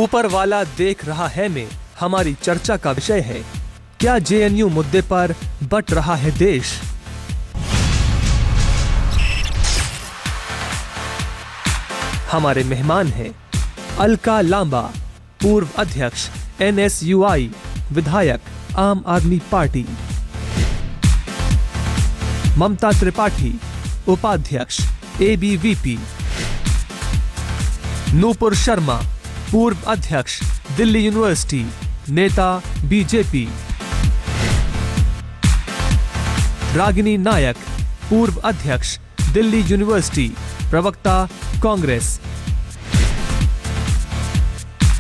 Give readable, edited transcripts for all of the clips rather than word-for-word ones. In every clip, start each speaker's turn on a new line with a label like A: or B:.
A: ऊपर वाला देख रहा है में हमारी चर्चा का विषय है, क्या जेएनयू मुद्दे पर बट रहा है देश। हमारे मेहमान हैं अलका लांबा, पूर्व अध्यक्ष एनएसयूआई, विधायक आम आदमी पार्टी, ममता त्रिपाठी, उपाध्यक्ष एबीवीपी, नूपुर शर्मा, पूर्व अध्यक्ष दिल्ली यूनिवर्सिटी, नेता बीजेपी, रागिनी नायक, पूर्व अध्यक्ष दिल्ली यूनिवर्सिटी, प्रवक्ता कांग्रेस,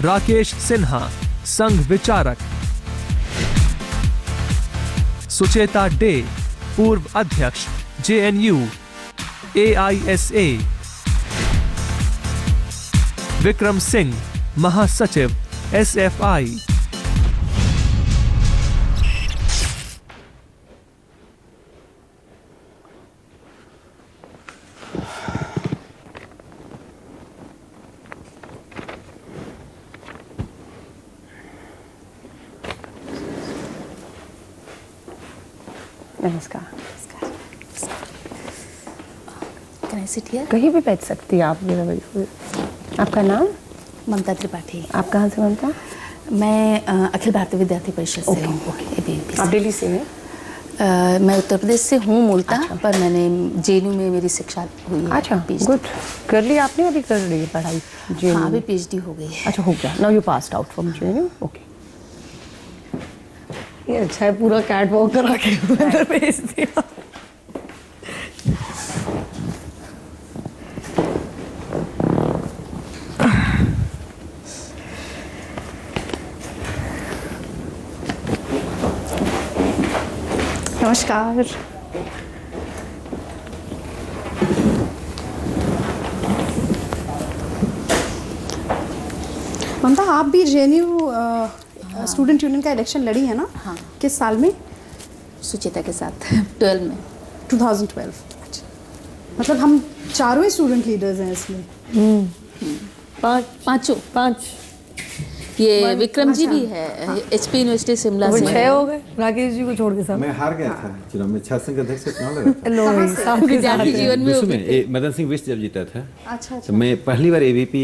A: राकेश सिन्हा, संघ विचारक, सुचेता डे, पूर्व अध्यक्ष जेएनयू, एआईएसए, विक्रम सिंह, महासचिव एसएफआई।
B: नमस्कार।
C: Can I sit here?
B: कहीं भी बैठ सकती हैं आप। आपका नाम?
C: ममता त्रिपाठी।
B: आप कहाँ से ममता?
C: मैं अखिल भारतीय विद्यार्थी परिषद से हूँ।
B: आप दिल्ली से हैं?
C: मैं उत्तर प्रदेश से हूँ मूलतः। अच्छा। पर मैंने जेएनयू में मेरी शिक्षा हुई है।
B: अच्छा, गुड। कर ली आपने? अभी कर रही है पढ़ाई?
C: हाँ, अभी पीएचडी हो गई है।
B: अच्छा, हो गया। Now you passed out from JNU. Okay, ये अच्छा है, पूरा कैट वॉक करा के अंदर भेज दिया। नमस्कार।
D: ममता, आप भी जेएनयू स्टूडेंट यूनियन का इलेक्शन लड़ी है ना?
C: हाँ।
D: किस साल में?
C: सुचेता के साथ 12 में।
D: 2012। अच्छा, मतलब हम चारों ही स्टूडेंट लीडर्स हैं इसमें।
C: पांच। ये विक्रम जी भी है, एचपी यूनिवर्सिटी शिमला से।
B: 6 हो गए राकेश जी को छोड़ के। सब
E: मैं हार गया था चुनाव में, छात्र संघ अध्यक्ष से चुनाव लड़ा था।
B: लो,
C: विद्यार्थी जीवन में
E: मदन सिंह बिष्ट जब जीता था।
D: अच्छा।
E: तो मैं पहली बार एबीपी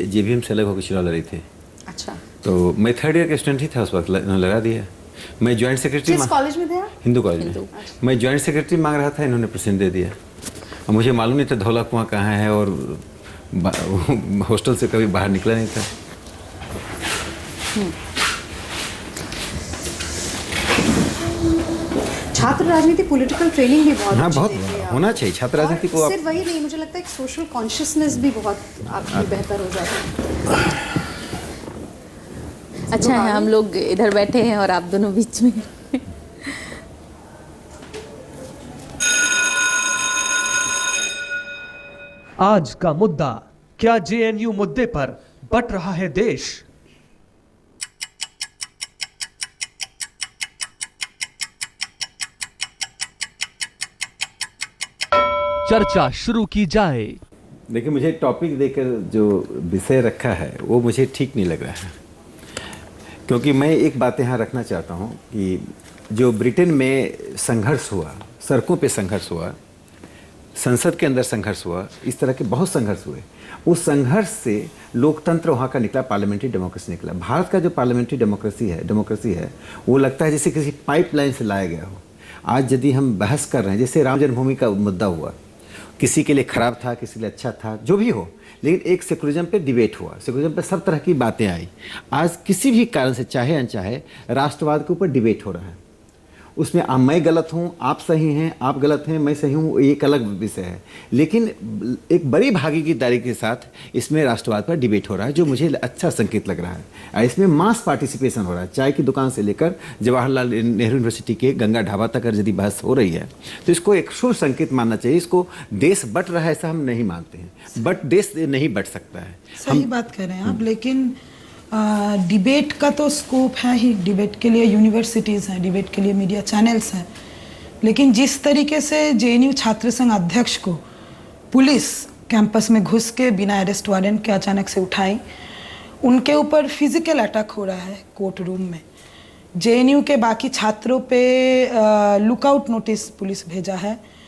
E: जेबीएम से अलग होकर चुनाव लड़ी थी।
D: अच्छा,
E: तो मैं 3rd ईयर का स्टूडेंट ही था उस वक्त, लड़ा दिया। मैं ज्वाइंट सेक्रेटरी
D: किस कॉलेज में थे आप?
E: हिंदू कॉलेज में। मैं ज्वाइंट सेक्रेटरी मांग रहा था, इन्होंने प्रेसिडेंट दे दिया। और मुझे मालूम नहीं था धौला कुआं कहाँ है, और हॉस्टल से कभी बाहर निकला नहीं था।
D: छात्र राजनीति पॉलिटिकल ट्रेनिंग भी बहुत
E: हाँ, बहुत
D: अच्छी देती है।
E: होना चाहिए छात्र राजनीति को।
D: सिर्फ वही नहीं, मुझे लगता है एक सोशल कॉन्शियसनेस भी बहुत आपकी बेहतर हो जाती है।
C: अच्छा है हम लोग इधर बैठे हैं और आप दोनों बीच में।
A: आज का मुद्दा, क्या जेएनयू मुद्दे पर बट रहा है देश। चर्चा शुरू की जाए।
E: देखिए, मुझे टॉपिक देकर जो विषय रखा है वो मुझे ठीक नहीं लग रहा है, क्योंकि मैं एक बात यहाँ रखना चाहता हूँ कि जो ब्रिटेन में संघर्ष हुआ, सड़कों पे संघर्ष हुआ, संसद के अंदर संघर्ष हुआ, इस तरह के बहुत संघर्ष हुए। उस संघर्ष से लोकतंत्र वहाँ का निकला, पार्लियामेंट्री डेमोक्रेसी निकला। भारत का जो पार्लियामेंट्री डेमोक्रेसी है वो लगता है जैसे किसी पाइपलाइन से लाया गया हो। आज यदि हम बहस कर रहे हैं, जैसे राम जन्मभूमि का मुद्दा हुआ, किसी के लिए खराब था, किसी के लिए अच्छा था, जो भी हो, लेकिन एक सेकुलरिज्म पे डिबेट हुआ, सेकुलरिज्म पे सब तरह की बातें आई। आज किसी भी कारण से, चाहे अनचाहे, राष्ट्रवाद के ऊपर डिबेट हो रहा है। उसमें मैं गलत हूँ, आप सही हैं, आप गलत हैं, मैं सही हूँ, एक अलग विषय है। लेकिन एक बड़ी भागीदारी के साथ इसमें राष्ट्रवाद पर डिबेट हो रहा है, जो मुझे अच्छा संकेत लग रहा है। इसमें मास पार्टिसिपेशन हो रहा है। चाय की दुकान से लेकर जवाहरलाल नेहरू यूनिवर्सिटी के गंगा ढाबा तक अगर यदि बहस हो रही है तो इसको एक शुभ संकेत मानना चाहिए। इसको देश बट रहा है ऐसा हम नहीं मानते हैं, बट देश नहीं बट सकता है।
F: सही बात कर रहे हैं आप, लेकिन डिबेट का तो स्कोप है ही। डिबेट के लिए यूनिवर्सिटीज़ हैं, डिबेट के लिए मीडिया चैनल्स हैं, लेकिन जिस तरीके से जेएनयू छात्र संघ अध्यक्ष को पुलिस कैंपस में घुस के बिना अरेस्ट वारंट के अचानक से उठाई, उनके ऊपर फिजिकल अटैक हो रहा है कोर्ट रूम में। जेएनयू के बाकी छात्रों पे लुकआउट नोटिस पुलिस भेजा है।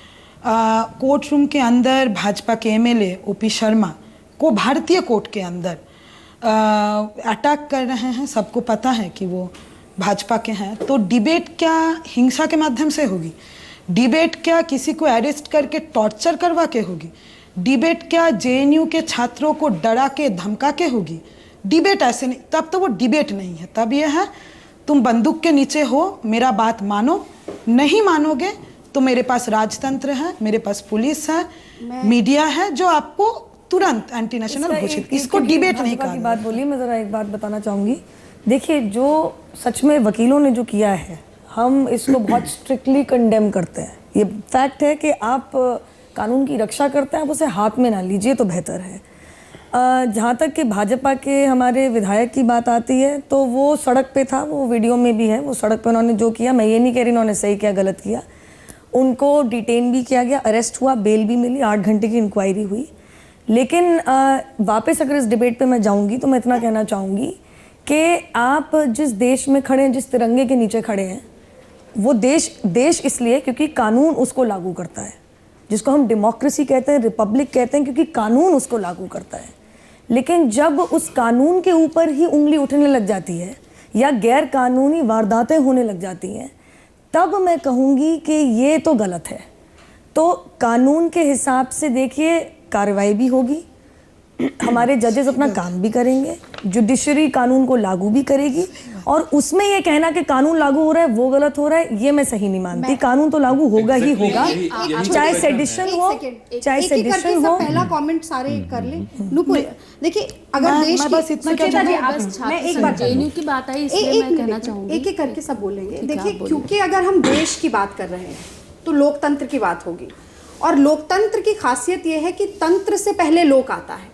F: कोर्ट रूम के अंदर भाजपा के एमएलए ओपी शर्मा को भारतीय कोर्ट के अंदर अटैक कर रहे हैं। सबको पता है कि वो भाजपा के हैं। तो डिबेट क्या हिंसा के माध्यम से होगी? डिबेट क्या किसी को अरेस्ट करके टॉर्चर करवा के होगी? डिबेट क्या जेएनयू के छात्रों को डरा के धमका के होगी? डिबेट ऐसे नहीं, तब तो वो डिबेट नहीं है। तब ये है तुम बंदूक के नीचे हो, मेरा बात मानो, नहीं मानोगे तो मेरे पास राजतंत्र है, मेरे पास पुलिस है, मीडिया है जो आपको तुरंत एंटी नेशनल घोषित। इसको डिबेट नहीं कहा।
B: बात बोली, मैं जरा एक बात बताना चाहूंगी। देखिए, जो सच में वकीलों ने जो किया है, हम इसको बहुत स्ट्रिक्टली कंडेम करते हैं। ये फैक्ट है कि आप कानून की रक्षा करते हैं, आप उसे हाथ में ना लीजिए तो बेहतर है। जहाँ तक कि भाजपा के हमारे विधायक की बात आती है, तो वो सड़क पे था, वो वीडियो में भी है। वो सड़क पे उन्होंने जो किया, मैं ये नहीं कह रही उन्होंने सही किया गलत किया। उनको डिटेन भी किया गया, अरेस्ट हुआ, बेल भी मिली, 8 घंटे की इंक्वायरी हुई। लेकिन वापस अगर इस डिबेट पे मैं जाऊंगी तो मैं इतना कहना चाहूँगी कि आप जिस देश में खड़े हैं, जिस तिरंगे के नीचे खड़े हैं, वो देश इसलिए क्योंकि कानून उसको लागू करता है, जिसको हम डेमोक्रेसी कहते हैं, रिपब्लिक कहते हैं, क्योंकि कानून उसको लागू करता है। लेकिन जब उस कानून के ऊपर ही उंगली उठने लग जाती है या गैर कानूनी वारदातें होने लग जाती हैं, तब मैं कहूँगी कि ये तो गलत है। तो कानून के हिसाब से देखिए, कार्रवाई भी होगी, हमारे जजेस अपना काम भी करेंगे, जुडिशरी कानून को लागू भी करेगी। और उसमें ये कहना कि कानून लागू हो रहा है वो गलत हो रहा है, ये मैं सही नहीं मानती। कानून तो लागू होगा ही होगा, चाहे सेडिशन हो, चाहे सेडिशन हो।
D: पहला कमेंट सारे कर ले। नुपुर, देखिए, अगर देश
F: बस इतना क्या
C: मैं एक बार जेएनयू की बात आई, इसलिए मैं कहना चाहूंगी।
D: एक एक करके सब बोलेंगे। देखिए, क्योंकि अगर हम देश की बात कर रहे हैं तो लोकतंत्र की बात होगी, और लोकतंत्र की खासियत यह है कि तंत्र से पहले लोक आता है।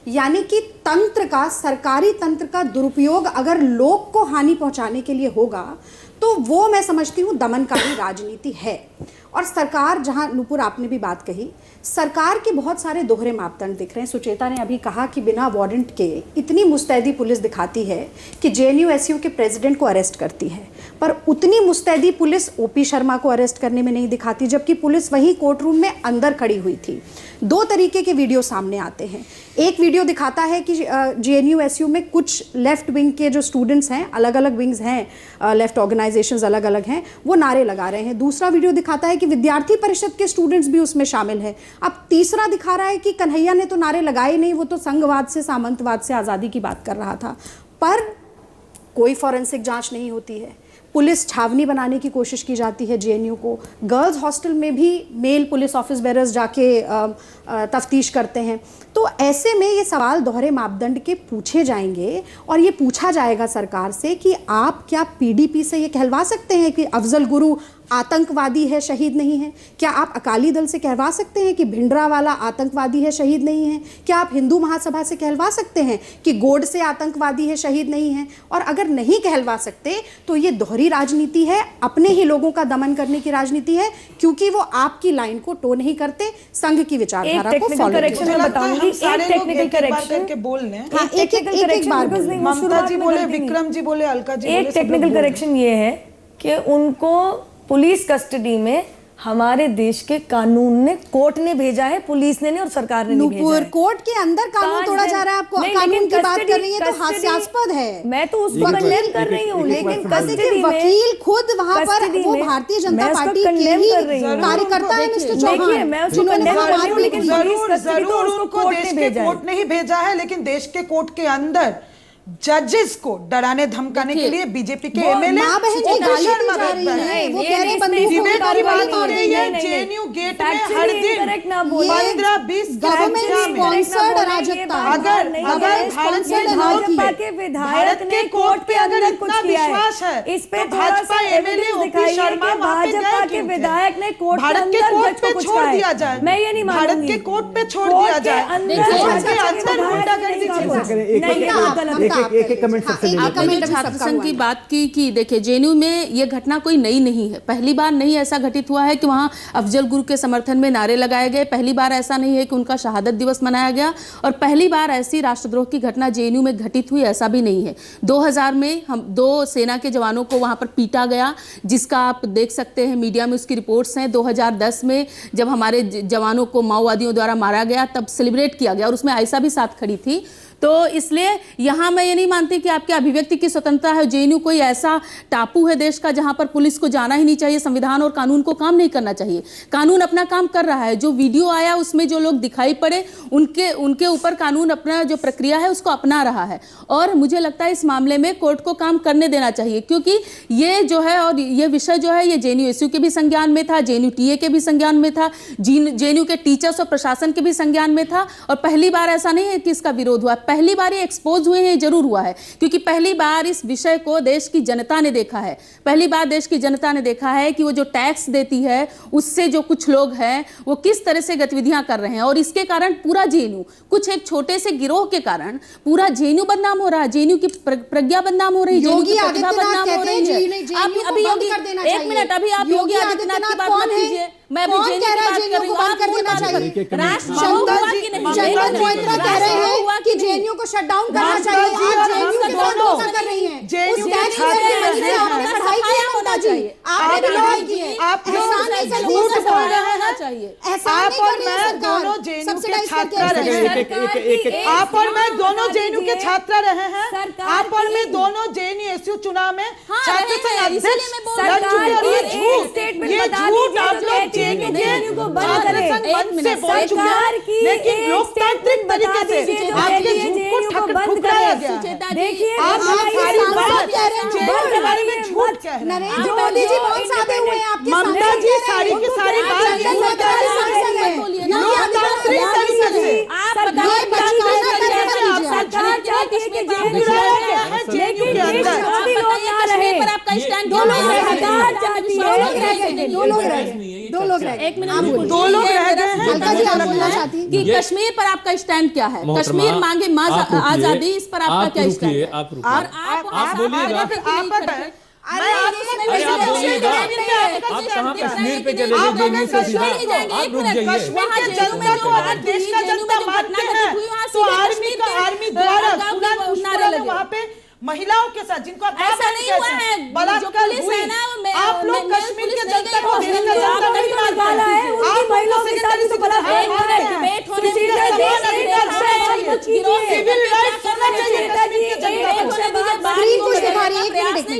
D: यानी कि तंत्र का, सरकारी तंत्र का दुरुपयोग अगर लोक को हानि पहुंचाने के लिए होगा तो वो मैं समझती हूँ दमनकारी राजनीति है। और सरकार, जहाँ नुपुर आपने भी बात कही, सरकार के बहुत सारे दोहरे मापदंड दिख रहे हैं। सुचेता ने अभी कहा कि बिना वारंट के इतनी मुस्तैदी पुलिस दिखाती है कि जेएनयू के प्रेसिडेंट को अरेस्ट करती है, पर उतनी मुस्तैदी पुलिस ओपी शर्मा को अरेस्ट करने में नहीं दिखाती, जबकि पुलिस वही कोर्ट रूम में अंदर खड़ी हुई थी। 2 तरीके के वीडियो सामने आते हैं। एक वीडियो दिखाता है कि जेएनयू में कुछ लेफ्ट विंग के जो स्टूडेंट्स हैं, अलग अलग विंग्स हैं, लेफ्ट ऑर्गेनाइजेशंस अलग अलग हैं, वो नारे लगा रहे हैं। दूसरा वीडियो दिखाता है कि विद्यार्थी परिषद के स्टूडेंट्स भी उसमें शामिल हैं। अब तीसरा दिखा रहा है कि कन्हैया ने तो नारे लगाए नहीं, वो तो संघवाद से, सामंतवाद से आज़ादी की बात कर रहा था। पर कोई फॉरेंसिक जांच नहीं होती है। पुलिस छावनी बनाने की कोशिश की जाती है जेएनयू को। गर्ल्स हॉस्टल में भी मेल पुलिस ऑफिस बेरर्स जाके तफ्तीश करते हैं। तो ऐसे में ये सवाल दोहरे मापदंड के पूछे जाएंगे, और ये पूछा जाएगा सरकार से कि आप क्या पीडीपी से ये कहलवा सकते हैं कि अफजल गुरु आतंकवादी है, शहीद नहीं है? क्या आप अकाली दल से कहलवा सकते हैं कि भिंडरावाला आतंकवादी है, शहीद नहीं है? क्या आप हिंदू महासभा से कहलवा सकते हैं कि गोडसे आतंकवादी है, शहीद नहीं है? और अगर नहीं कहलवा सकते तो ये दोहरी राजनीति है, अपने ही लोगों का दमन करने की राजनीति है, क्योंकि वो आपकी लाइन को टो नहीं करते, संघ की विचारधारा को फॉलो
F: ममता जी बोले, विक्रम जी बोले, अलका जी बोले।
B: एक टेक्निकल करेक्शन ये है कि उनको पुलिस कस्टडी में हमारे देश के कानून ने, कोर्ट ने भेजा है, पुलिस ने नहीं और सरकार ने नहीं भेजा है।
D: कोर्ट के अंदर कानून तोड़ा जा रहा है। आपको कानून की बात कर रही है तो हास्यास्पद है।
B: मैं तो उसको कंडेम कर रही हूँ,
D: लेकिन वकील खुद वहां पर, वो भारतीय जनता पार्टी के ही कार्यकर्ता है मिस्टर चौहान,
B: मैं उसको कंडेम कर रही हूँ, लेकिन
F: जरूर उनको देश के कोर्ट ने ही भेजा है, लेकिन देश के कोर्ट के अंदर जजेस को डराने धमकाने के लिए बीजेपी के एमएलए जेएनयू गेट में हर दिन 15-20 अगर
B: भाजपा के विधायक ने कोर्ट पे अगर कुछ विश्वास है, इस पे
F: भाजपा एमएलए ओपी शर्मा
B: भाजपा के विधायक ने कोर्ट
F: भारत के कोर्ट पे छोड़ दिया जाए।
B: मैं ये नहीं मानूंगी,
F: भारत के कोर्ट पे छोड़ दिया जाए।
B: अंदर गुंडागर्दी
E: एक कमेंट सबसे ले लेते हैं।
C: आपने जो छात्र संघ की बात की कि देखिए जेएनयू में ये घटना कोई नई नहीं है, पहली बार नहीं ऐसा घटित हुआ है कि वहाँ अफजल गुरु के समर्थन में नारे लगाए गए, पहली बार ऐसा नहीं है कि उनका शहादत दिवस मनाया गया, और पहली बार ऐसी राष्ट्रद्रोह की घटना जेएनयू में घटित हुई ऐसा भी नहीं है। 2000 में हम 2 सेना के जवानों को वहाँ पर पीटा गया, जिसका आप देख सकते हैं मीडिया में उसकी रिपोर्ट्स हैं। 2010 में जब हमारे जवानों को माओवादियों द्वारा मारा गया तब सेलिब्रेट किया गया और उसमें आयशा भी साथ खड़ी थी। तो इसलिए यहाँ मैं ये नहीं मानती कि आपकी अभिव्यक्ति की स्वतंत्रता है। जेएनयू कोई ऐसा टापू है देश का जहाँ पर पुलिस को जाना ही नहीं चाहिए, संविधान और कानून को काम नहीं करना चाहिए। कानून अपना काम कर रहा है। जो वीडियो आया उसमें जो लोग दिखाई पड़े उनके ऊपर कानून अपना जो प्रक्रिया है उसको अपना रहा है, और मुझे लगता है इस मामले में कोर्ट को काम करने देना चाहिए, क्योंकि ये जो है और ये विषय जो है ये जेएनयू के भी संज्ञान में था, जेएनयू टीए के भी संज्ञान में था, जेएनयू के टीचर्स और प्रशासन के भी संज्ञान में था, और पहली बार ऐसा नहीं है कि इसका विरोध हुआ। पहली बार ये एक्सपोज हुए हैं जरूर हुआ है, क्योंकि पहली बार इस विषय को देश की जनता ने देखा है। पहली बार देश की जनता ने देखा है कि वो जो टैक्स देती है उससे जो कुछ लोग हैं वो किस तरह से गतिविधियां कर रहे हैं, और इसके कारण पूरा जेएनयू, कुछ एक छोटे से गिरोह के कारण पूरा जेएनयू बदनाम हो रहा है, जेएनयू की प्रज्ञा बदनाम हो रही है, जेएनयू की प्रतिभा बदनाम हो रही है। आप अभी योगी, एक मिनट, अभी आप योगी आदित्यनाथ की बात मत कीजिए, मैं अभी जेएनयू की बात कर रही हूं। आप कर देना चाहिए।
D: चंदन मोइत्रा कह रहे हैं कि जेएनयू को शट डाउन करना चाहिए। आप जेएनयू के खिलाफ धोखा कर रही हैं।
F: जेएनयू
D: उस
F: के
D: टैक्स
F: छात्र
D: से मनी से आपने पढ़ाई की है ममता जी, आपने पढ़ाई की है।
F: आप
D: एहसान नहीं से लोगों से बोल रहे हैं चाहिए।
F: आप और मैं दोनों जेएनयू के छात्र रहे हैं। आप और मैं दोनों जेएनयू के छात्र रहे हैं। आप और मैं दोनों जेएनयू एसयू चुनाव में छात्र संघ अध्यक्ष लड़ चुके हैं। ये झूठ आप लोग जेएनयू के छात्र संघ मंच से बोल चुके हैं, लेकिन लोकतांत्रिक तरीके से आपके झूठ को ठुकराया गया।
B: देखिए
F: आप सारी बात जेएनयू के बारे में झूठ कह रहे हैं।
D: नरेंद्र मोदी जी बहुत सादे हुए हैं आपके सामने।
F: ममता जी सारी की सारी बात झूठ कह रही है। लोकतांत्रिक तरीके से
B: सरकार चाहती है कि जेएनयू
F: जेएनयू के अंदर
C: कश्मीर पर आपका स्टैंड
D: दो लोग रह गए।
C: एक मिनट,
F: दो लोग रह गए हैं।
D: अलका जी आप बोलना चाहती हैं?
C: कि कश्मीर पर आपका स्टैंड क्या है? कश्मीर मांगे आजादी, इस पर आपका क्या स्टैंड है?
A: आप रुकिए,
C: और आप
A: बोलिएगा।
C: आप
A: कहाँ कश्मीर पे चले गए जेएनयू से सीधा? आप रुक जाइए।
F: कश्मीर के जनता को अगर देश का जनता मानते हैं तो आर्मी द्वारा वहाँ पे महिलाओं के साथ जिनको
C: ऐसा नहीं हुआ है।
F: बलात्कार हुई। आप लोग कश्मीर के जनता को देश का जनता नहीं मानते हैं। आप महिलाओं के साथ इस बलात्कार सिविल राइट्स होना चाहिए कश्मीर के जनता को।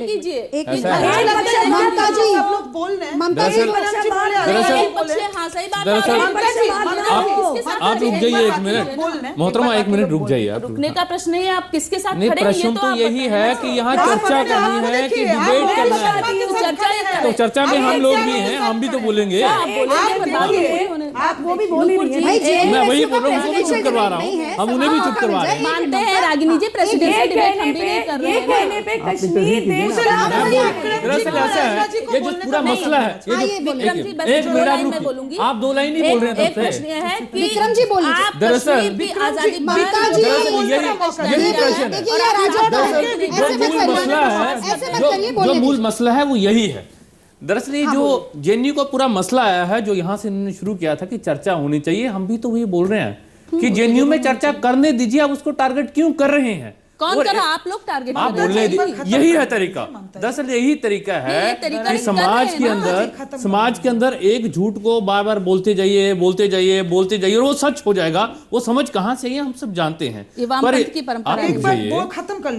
C: कीजिए
D: ममता जी
F: आप लोग बोल रहे हैं।
D: ममता जी
C: हाँ सही बात है।
A: आप रुक जाइए एक मिनट, मोहतरमा एक मिनट रुक जाइए। आप
C: रुकने का प्रश्न नहीं है, आप किसके साथ
A: नहीं,
C: खड़े हैं
A: प्रश्न तो यही है कि यहाँ चर्चा करनी है कि डिबेट करना है। तो चर्चा में हम लोग भी हैं, हम भी तो बोलेंगे।
B: आप वो भी बोल ही रही हैं।
A: मैं वही बोल रहा हूँ, उनको भी चुप करवा रहा हूँ, हम उन्हें भी चुप करवा रहे हैं।
C: मानते हैं रागिनी जी, प्रेसिडेंशियल डिबेट हम भी नहीं कर रहे हैं।
B: कहने पे कश्मीर देश
A: दरअसल ऐसा है, ये जो पूरा मसला है, ये जो एक मिनट आप रुकिए, आप 2 लाइन ही बोल रहे हैं
C: एक प्रश्न ये है कि
D: विक्रम जी बोलिए।
C: आप
A: दरअसल
C: कश्मीर की आजादी
D: ममता जी
A: यही प्रश्न है।
D: देखिए ये राजनीति है।
A: जो
D: ऐसे मत
A: मूल
D: करिए।
A: मसला है,
D: ऐसे मत करिए,
A: जो
D: बोलने
A: मूल
D: दीजिए।
A: मसला है वो यही है। दरअसल ये जो जेएनयू का पूरा मसला आया है, जो यहाँ से इन्होंने शुरू किया था कि चर्चा होनी चाहिए, हम भी तो वही बोल रहे हैं कि जेएनयू में चर्चा करने दीजिए। आप उसको टारगेट क्यों कर रहे हैं?
C: कौन कर रहा? आप लोग टारगेट
A: आप
C: कर रहे
A: बोलने
C: हैं।
A: यही है तरीका। दरअसल यही तरीका है कि समाज के अंदर एक झूठ को बार बार बोलते जाइए और वो सच हो जाएगा। वो समझ कहां से है हम सब जानते हैं, पर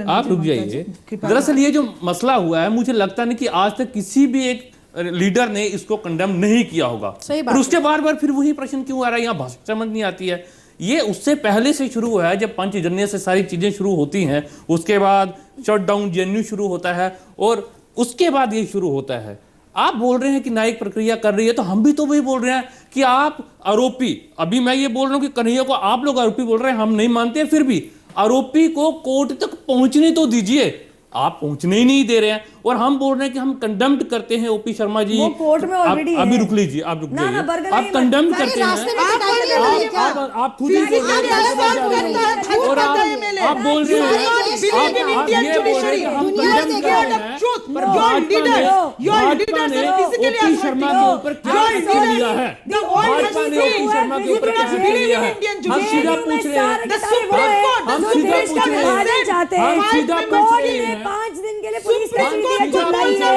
A: आप रुक जाइए। दरअसल ये जो मसला हुआ है, मुझे लगता नहीं कि आज तक किसी भी एक लीडर ने इसको कंडेम नहीं किया होगा, और उसके बार बार फिर वही प्रश्न क्यों आ रहा है? यहाँ भाषा समझ नहीं आती है। ये उससे पहले से शुरू हुआ है, जब पंचजन्य से सारी चीजें शुरू होती हैं, उसके बाद शटडाउन जेएनयू शुरू होता है, और उसके बाद ये शुरू होता है। आप बोल रहे हैं कि न्यायिक प्रक्रिया कर रही है, तो हम भी तो वही बोल रहे हैं कि आप आरोपी, अभी मैं ये बोल रहा हूं कि कन्हैया को आप लोग आरोपी बोल रहे हैं, हम नहीं मानते, फिर भी आरोपी को कोर्ट तक पहुंचने तो दीजिए। आप पहुंचने ही नहीं दे रहे हैं, और हम बोल रहे हैं कि हम कंडेम्ड करते हैं ओपी शर्मा जी।
B: वो कोर्ट में ऑलरेडी
A: अभी रुक लीजिए, आप रुक जाइए, आप कंडेम्ड करते हैं, आप खुद ही बोल रहे हैं, और आप बोल रहे हैं, आप ये बोल रहे हैं कि हम कंडेम्ड कर रहे हैं, पर भाजपा ने ओपी शर्मा के ऊपर क्या एक्शन लिया है? भाजपा ने ओपी शर्मा के ऊपर क्या एक्शन लिया है? हम सीधा पूछ रहे हैं, हम सीधा पूछ रहे हैं, हम सीधा पूछ रहे हैं,
B: 5 दिन के लिए पुलिस कस्टडी चलाई है।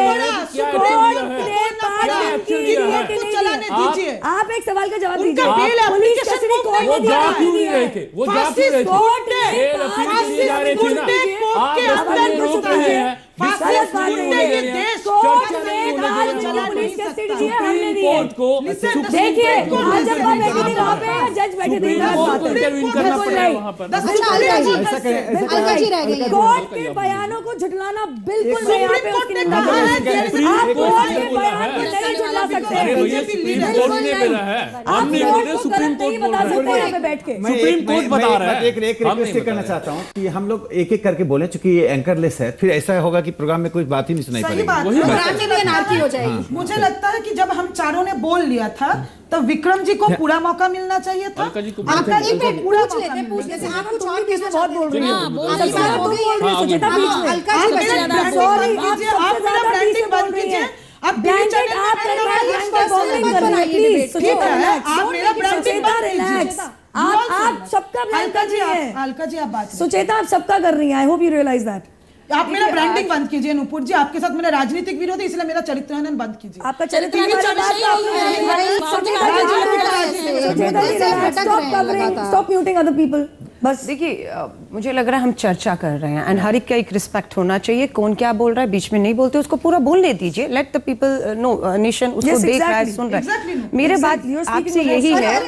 B: आप एक सवाल का जवाब दीजिए, पुलिस कस्टडी कोर्ट
A: वो
B: ने
A: जा
B: दिया
A: क्यों नहीं रहे थे? वो जा क्यों रहे थे?
B: कोर्ट ने
A: बेल अपील के लिए जा रहे थे ना, आप रास्ते में रोक रहे हैं।
B: गलत बात नहीं है। कोर्ट में पुलिस कस्टडी दी है, हमने दी है। देखिए आज जब हम बैठे थे वहाँ पे, जज बैठे थे,
A: इंटरवीन करना पड़ेगा वहाँ पर।
B: कोर्ट के बयानों को झुटलाना बिल्कुल नहीं, यहाँ पे उसकी निंदा कर रहे हैं। आप कोर्ट के बयान को नहीं झुटला सकते हैं।
A: सुप्रीम कोर्ट ने बोला है, हम नहीं बोल रहे, सुप्रीम कोर्ट बोल रहा है,
B: यहाँ पे बैठ के
A: सुप्रीम कोर्ट बता रहा है।
E: एक रिक्वेस्ट करना चाहता हूँ कि हम लोग एक एक करके बोलें, चूंकि ये एंकरलेस है, फिर ऐसा होगा कि प्रोग्राम में कोई बात ही नहीं सुनाई
F: सही
E: पड़ेगी।
F: बात
D: हो जाएगी।
F: मुझे लगता है कि जब हम चारों ने बोल लिया था तब विक्रम जी को पूरा मौका मिलना चाहिए था।
A: अलका जी को
F: आपका एक मिनट पूरा
D: पूछ लेते हैं, पूछ लेते हैं। आप कुछ और
B: बीच में बहुत बोल रही हैं।
C: बोल
B: सबसे
C: रही
B: ज्यादा तुम बोल रही हो, सुचिता बीच में।
D: अलका जी
B: आप
D: बचा
B: मेरा sorry, आप सबसे ज्यादा बीच में बोल रही हैं। ब्लैंकेट आप कर रहे हैं, ब्लैंकेट बॉम्बिंग कर रही है, प्लीज सुचिता relax।
F: आप मेरा ब्रांडिंग
B: सुचिता relax। आप सबका ब्लैंक कर रही हैं।
F: अलका जी आप बात
B: सुचेता आप सबका कर रही हैं। I hope you realise that.
F: आप मेरा ब्रांडिंग बंद कीजिए नुपुर जी, आपके साथ मेरा राजनीतिक विरोध है, इसलिए मेरा चरित्र हनन बंद कीजिए।
B: आपका चरित्र स्टॉप म्यूटिंग अदर पीपल। बस
G: देखिए मुझे लग रहा है हम चर्चा कर रहे हैं एंड हर एक का एक रिस्पेक्ट होना चाहिए। कौन क्या बोल रहा है बीच में नहीं बोलते, उसको पूरा बोलने दीजिए। Let the people know, nation उसको देख रहा है, सुन रहा है। मेरे बात आपसे यही है,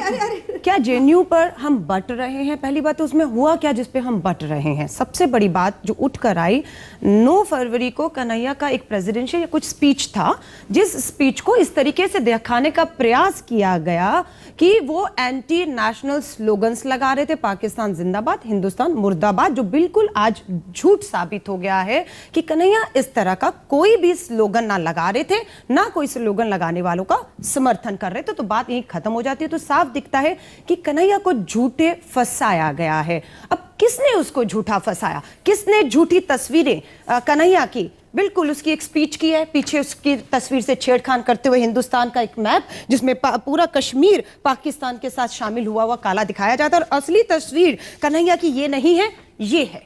G: क्या जेएनयू पर हम बट रहे हैं? पहली बात तो उसमें हुआ क्या जिसपे हम बट रहे हैं? सबसे बड़ी बात जो उठ कर आई, 9 फरवरी को कन्हैया का एक प्रेसिडेंशियल या कुछ स्पीच था, जिस स्पीच को इस तरीके से दिखाने का प्रयास किया गया कि वो एंटी नेशनल स्लोगन्स लगा रहे थे, पाकिस्तान जिंदाबाद, हिंदुस्तान मुर्दाबाद, जो बिल्कुल आज झूठ साबित हो गया है कि कन्हैया इस तरह का कोई भी स्लोगन ना लगा रहे थे, ना कोई स्लोगन लगाने वालों का समर्थन कर रहे थे। तो बात यही खत्म हो जाती है। तो साफ दिखता है कि कन्हैया को झूठे फंसाया गया है। अब किसने उसको झूठा फंसाया? किसने झूठी तस्वीरें कन्हैया की, बिल्कुल उसकी एक स्पीच की है, पीछे उसकी तस्वीर से छेड़खान करते हुए हिंदुस्तान का एक मैप जिसमें पूरा कश्मीर पाकिस्तान के साथ शामिल हुआ काला दिखाया जाता है, और असली तस्वीर कन्हैया की ये नहीं है, ये है।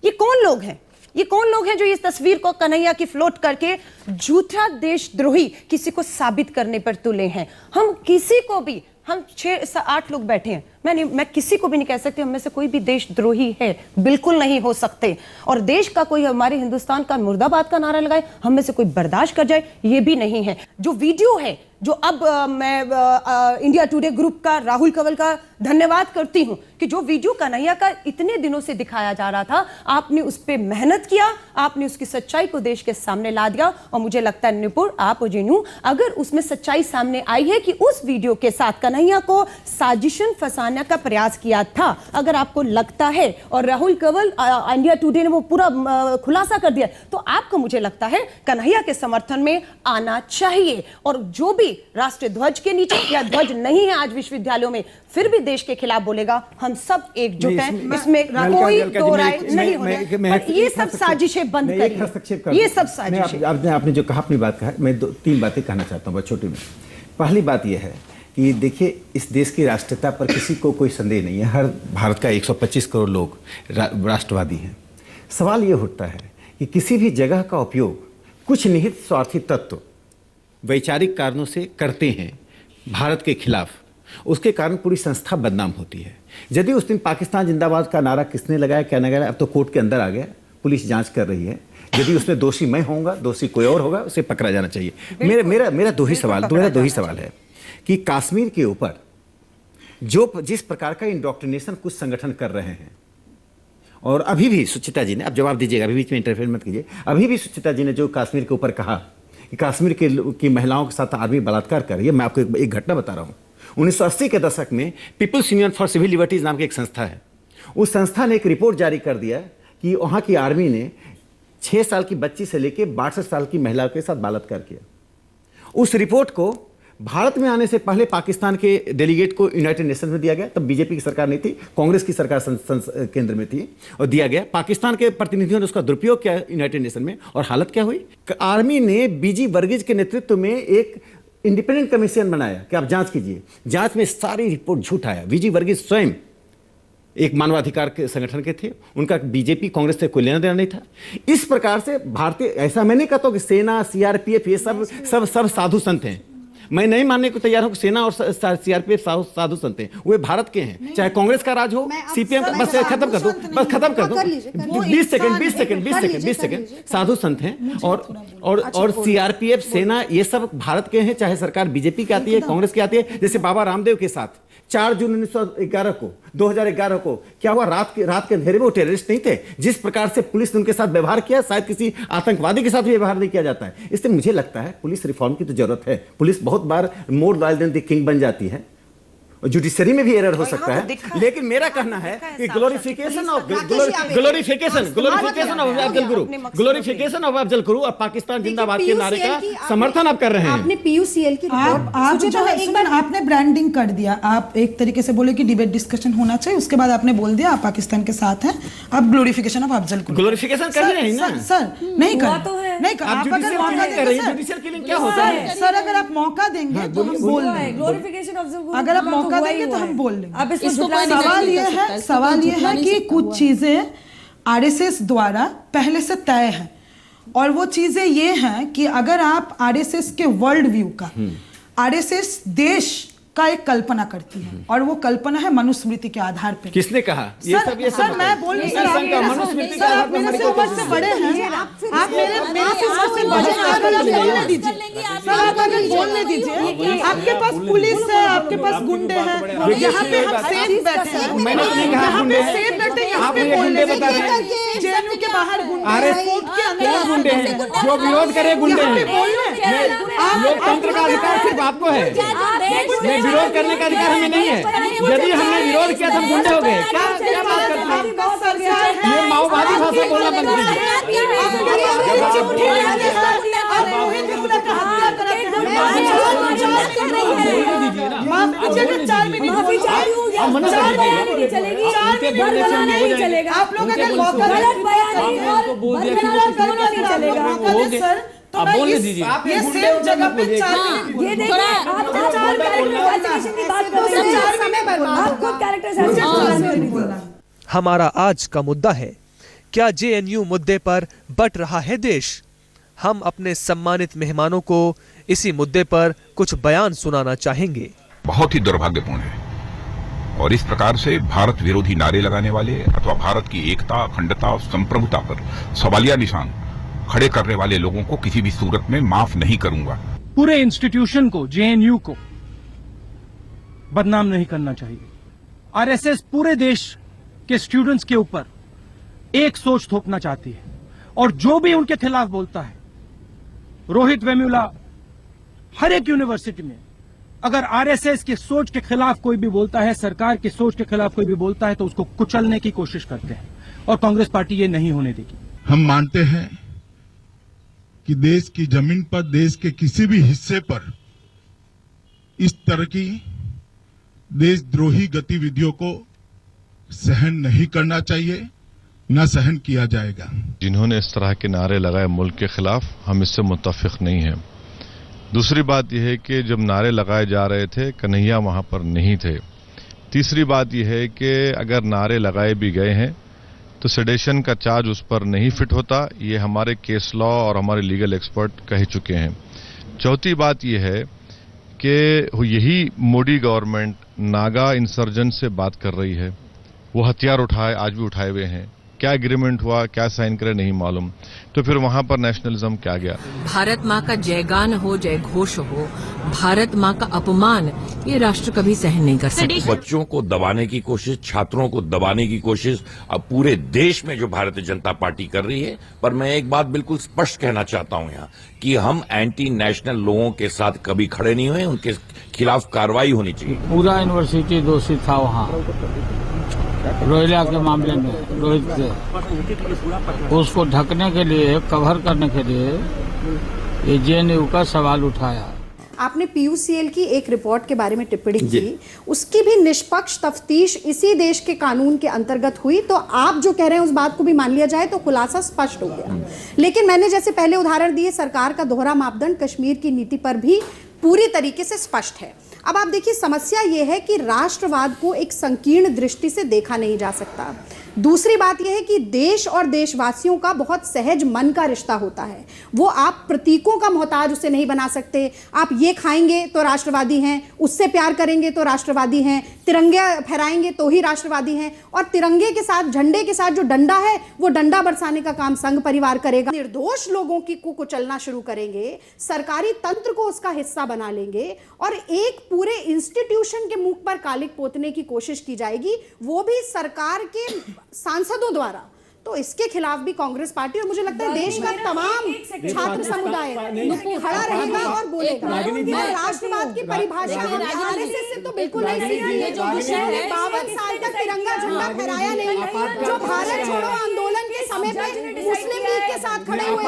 G: ये कौन लोग हैं? ये कौन लोग हैं जो इस तस्वीर को कन्हैया की फ्लोट करके झूठा देशद्रोही किसी को साबित करने पर तुले हैं? हम किसी को भी, हम 6-8 लोग बैठे हैं, मैं किसी को भी नहीं कह सकती हम में से कोई भी देशद्रोही है, बिल्कुल नहीं हो सकते। और देश का कोई हमारे हिंदुस्तान का मुर्दाबाद का नारा लगाए, हम में से कोई बर्दाश्त कर जाए, ये भी नहीं है। जो वीडियो है, जो अब मैं इंडिया टुडे ग्रुप का राहुल कंवल का धन्यवाद करती हूं कि जो वीडियो कन्हैया का इतने दिनों से दिखाया जा रहा था, आपने उस पर मेहनत किया, आपने उसकी सच्चाई को देश के सामने ला दिया। और मुझे लगता है निपुर, आप और जेनू, अगर उसमें सच्चाई सामने आई है कि उस वीडियो के साथ कन्हैया को साजिशन फंसाने का प्रयास किया था, अगर आपको लगता है, और राहुल कंवल इंडिया टुडे ने वो पूरा खुलासा कर दिया, तो आपको, मुझे लगता है, कन्हैया के समर्थन में आना चाहिए। और जो भी राष्ट्रीय ध्वज के नीचे या ध्वज नहीं है आज विश्वविद्यालयों में, फिर भी देश के खिलाफ बोलेगा, हम सब एकजुट हैं, इसमें कोई दो राय नहीं होगी। ये सब साजिशें बंद करिए, ये सब साजिशें।
E: आपने जो कहा, अपनी बात कहा, मैं 2-3 बातें कहना चाहता हूँ बहुत छोटी में। पहली बात यह है कि देखिए, इस देश की राष्ट्रीयता पर किसी को कोई संदेह नहीं है। हर भारत का 125 करोड़ लोग राष्ट्रवादी हैं। सवाल ये उठता है कि किसी भी जगह का उपयोग कुछ निहित स्वार्थी तत्व वैचारिक कारणों से करते हैं भारत के खिलाफ, उसके कारण पूरी संस्था बदनाम होती है। यदि उस दिन पाकिस्तान जिंदाबाद का नारा किसने लगाया, क्या लगाया, अब तो कोर्ट के अंदर आ गया, पुलिस जांच कर रही है। यदि उसमें दोषी मैं होऊंगा, दोषी कोई और होगा, उसे पकड़ा जाना चाहिए। मेरा दो ही सवाल है कि कश्मीर के ऊपर जो जिस प्रकार का इंडोक्ट्रिनेशन कुछ संगठन कर रहे हैं, और अभी भी सुचिता जी ने, अब जवाब दीजिएगा, अभी बीच में इंटरफेयर मत कीजिए, अभी भी सुचिता जी ने जो कश्मीर के ऊपर कहा कि कश्मीर की महिलाओं के साथ आर्मी बलात्कार कर रही है। मैं आपको एक घटना बता रहा हूँ। 1980 के दशक में people's union for civil liberties नाम की एक संस्था है, उस संस्था ने एक रिपोर्ट जारी कर दिया कि वहाँ की आर्मी ने 6 साल की बच्ची से लेकर 62 साल की महिला के साथ बलात्कार किया। उस रिपोर्ट को भारत में आने से पहले पाकिस्तान के डेलीगेट को यूनाइटेड नेशन में दिया गया। तब बीजेपी की सरकार नहीं थी, कांग्रेस की सरकार केंद्र में थी, और दिया गया। पाकिस्तान के प्रतिनिधियों ने उसका दुरुपयोग किया यूनाइटेड नेशन में, और हालत क्या हुई? आर्मी ने बीजी वर्गीज के नेतृत्व में एक इंडिपेंडेंट कमीशन बनाया कि आप जांच कीजिए। जांच में सारी रिपोर्ट झूठ आया। बीजी वर्गीज स्वयं एक मानवाधिकार के संगठन के थे, उनका बीजेपी कांग्रेस से कोई लेना देना नहीं था। इस प्रकार से भारतीय, ऐसा मैं नहीं कहता कि सेना, सीआरपीएफ ये सब साधु संत हैं। मैं नहीं मानने को तैयार हूं कि सेना और सीआरपीएफ साधु संत हैं। वे भारत के हैं, चाहे कांग्रेस का राज हो, सीपीएम का। बस खत्म कर दो 20 सेकंड। साधु संत हैं और सीआरपीएफ, सेना, ये सब भारत के हैं, चाहे सरकार बीजेपी की आती है, कांग्रेस की आती है। जैसे बाबा रामदेव के साथ 4 जून 2011 को क्या हुआ? रात के अंधेरे में वो टेररिस्ट नहीं थे। जिस प्रकार से पुलिस ने उनके साथ व्यवहार किया, शायद किसी आतंकवादी के साथ भी व्यवहार नहीं किया जाता है। इसलिए मुझे लगता है पुलिस रिफॉर्म की तो जरूरत है। पुलिस बहुत बार more loyal than the king बन जाती है। जुडिशरी में भी एरर हो सकता है, लेकिन मेरा कहना है कि ग्लोरिफिकेशन ऑफ अफजल गुरु और पाकिस्तान जिंदाबाद के नारे का समर्थन आप कर रहे हैं।
D: आपने पीयूसीएल की रिपोर्ट,
F: आपने ब्रांडिंग कर दिया। आप एक तरीके से बोले कि डिबेट डिस्कशन होना चाहिए, उसके बाद आपने बोल दिया आप पाकिस्तान के साथ हैं। आप glorification of Afzal Guru,
E: glorification कर रहे हैं ना
F: सर? नहीं कर,
B: नहीं
F: कर। आप अगर मौका देंगे
E: जुडिशियल किलिंग क्या होता है
F: सर, अगर आप मौका देंगे तो हम बोल देंगे।
B: ग्लोरिफिकेशन ऑफ अफजल गुरु
F: अगर आप मौका देंगे तो हम बोल लेंगे।
B: आप इसको
F: सवाल ये है कि कुछ चीजें आरएसएस द्वारा पहले से तय है, और वो चीजें ये हैं कि अगर आप आरएसएस के वर्ल्ड व्यू का, आरएसएस देश का एक कल्पना करती है, और वो कल्पना है मनुस्मृति के आधार पे।
E: किसने कहा?
F: सर मैं बोल रही हूं, आप मेरे से उम्र से बड़े हैं, आप मेरे से उम्र से बड़े हैं, आप बोलने दीजिए सर, आप अगर बोलने दीजिए। आपके पास पुलिस है, आपके पास गुंडे हैं, यहाँ पे हम सेफ बैठे हैं, यहाँ पे सेफ बैठे, यहाँ पे बोलने दीजिए। जेएनयू के बाहर गुंडे, कोर्ट के अंदर गुंडे हैं,
E: जो विरोध करे गुंडे हैं।
F: लोकतंत्र
E: का अधिकार सिर्फ आपको है, विरोध करने का अधिकार हमें नहीं है। यदि हमने विरोध किया तो हम गुंडे हो गए। क्या बात करते हैं? ये माओवादी भाषा बोलना बंद कीजिए।
F: आप लोग अगर मौका
A: आप बोलने दीजिए।
F: ये सेम जगह पे
B: ये देखिए, आप 4 कैरेक्टर की बात कर रहे हैं, आपको कैरेक्टर।
H: हमारा आज का मुद्दा है, क्या जेएनयू मुद्दे पर बट रहा है देश? हम अपने सम्मानित मेहमानों को इसी मुद्दे पर कुछ बयान सुनाना चाहेंगे।
I: बहुत ही दुर्भाग्यपूर्ण है, और इस प्रकार से भारत विरोधी नारे लगाने वाले अथवा भारत की एकता, अखंडता और संप्रभुता पर सवालिया निशान खड़े करने वाले लोगों को किसी भी सूरत में माफ नहीं करूंगा।
J: पूरे इंस्टीट्यूशन को, जेएनयू को बदनाम नहीं करना चाहिए। आरएसएस पूरे देश के स्टूडेंट्स के ऊपर एक सोच थोपना चाहती है, और जो भी उनके खिलाफ बोलता है, रोहित वेमुला हर एक यूनिवर्सिटी में अगर आरएसएस की सोच के खिलाफ कोई भी बोलता है, सरकार की सोच के खिलाफ कोई भी बोलता है, तो उसको कुचलने की कोशिश करते हैं, और कांग्रेस पार्टी ये नहीं होने देगी।
K: हम मानते हैं कि देश की जमीन पर, देश के किसी भी हिस्से पर इस तरह की देशद्रोही गतिविधियों को सहन नहीं करना चाहिए, न सहन किया जाएगा।
L: जिन्होंने इस तरह के नारे लगाए मुल्क के खिलाफ, हम इससे मुत्तफिक नहीं हैं। दूसरी बात यह है कि जब नारे लगाए जा रहे थे, कन्हैया वहां पर नहीं थे। तीसरी बात यह है कि अगर नारे लगाए भी गए हैं तो सेडेशन का चार्ज उस पर नहीं फिट होता, ये हमारे केस लॉ और हमारे लीगल एक्सपर्ट कह चुके हैं। चौथी बात यह है कि यही मोदी गवर्नमेंट नागा इंसर्जेंट से बात कर रही है। वो हथियार उठाए, आज भी उठाए हुए हैं। क्या एग्रीमेंट हुआ, क्या साइन करे नहीं मालूम, तो फिर वहां पर नेशनलिज्म क्या गया?
M: भारत माँ का जयगान हो, जय घोष हो, भारत माँ का अपमान ये राष्ट्र कभी सहन नहीं कर सकता।
N: बच्चों को दबाने की कोशिश, छात्रों को दबाने की कोशिश अब पूरे देश में जो भारतीय जनता पार्टी कर रही है। पर मैं एक बात बिल्कुल स्पष्ट कहना चाहता हूं यहाँ कि हम एंटी नेशनल लोगों के साथ कभी खड़े नहीं हुए, उनके खिलाफ कार्रवाई होनी चाहिए।
J: पूरा यूनिवर्सिटी दोषी था वहाँ,
O: रोहिला के मामले में रोहित के उसको ढकने के लिए, कवर करने के लिए ये जेएनयू का सवाल उठाया।
D: आपने पीयूसीएल की एक रिपोर्ट के बारे में टिप्पणी की, उसकी भी निष्पक्ष तफ्तीश इसी देश के कानून के अंतर्गत हुई, तो आप जो कह रहे हैं उस बात को भी मान लिया जाए तो खुलासा स्पष्ट हो गया। लेकिन मैंने जैसे पहले उदाहरण दिए, सरकार का दोहरा मापदंड कश्मीर की नीति पर भी पूरी तरीके से स्पष्ट है। अब आप देखिए, समस्या यह है कि राष्ट्रवाद को एक संकीर्ण दृष्टि से देखा नहीं जा सकता। दूसरी बात यह है कि देश और देशवासियों का बहुत सहज मन का रिश्ता होता है, वो आप प्रतीकों का मोहताज उसे नहीं बना सकते। आप ये खाएंगे तो राष्ट्रवादी हैं, उससे प्यार करेंगे तो राष्ट्रवादी हैं, तिरंगे फहराएंगे तो ही राष्ट्रवादी हैं, और तिरंगे के साथ, झंडे के साथ जो डंडा है वो डंडा बरसाने का काम संघ परिवार करेगा। निर्दोष लोगों की को कुचलना शुरू करेंगे, सरकारी तंत्र को उसका हिस्सा बना लेंगे और एक पूरे इंस्टीट्यूशन के मुख पर कालिक पोतने की कोशिश की जाएगी, वो भी सरकार के सांसदों द्वारा। तो इसके खिलाफ भी कांग्रेस पार्टी और मुझे लगता है देश का तमाम छात्र समुदाय खड़ा रहेगा और बोलेगा। और राष्ट्रवाद की परिभाषा आरएसएस से तो बिल्कुल नहीं सीखी है, जो 52 साल तक तिरंगा झंडा फहराया नहीं, जो भारत छोड़ो आंदोलन के समय पे मुस्लिम लीग के साथ खड़े हुए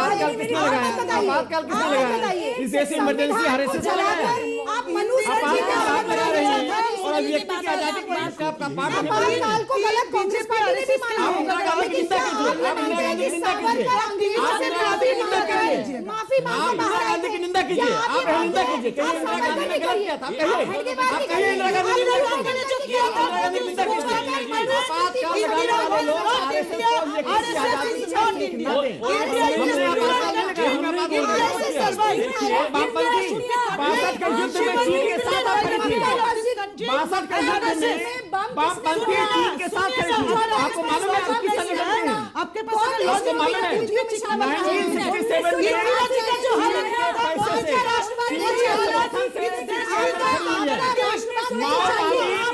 D: आप मनुष्य को गलत कांग्रेस पार्टी ने भी माना होगा, लेकिन माफी गांधी की निंदा कीजिए, आप निंदा कीजिए, आपको मालूम है आपके पास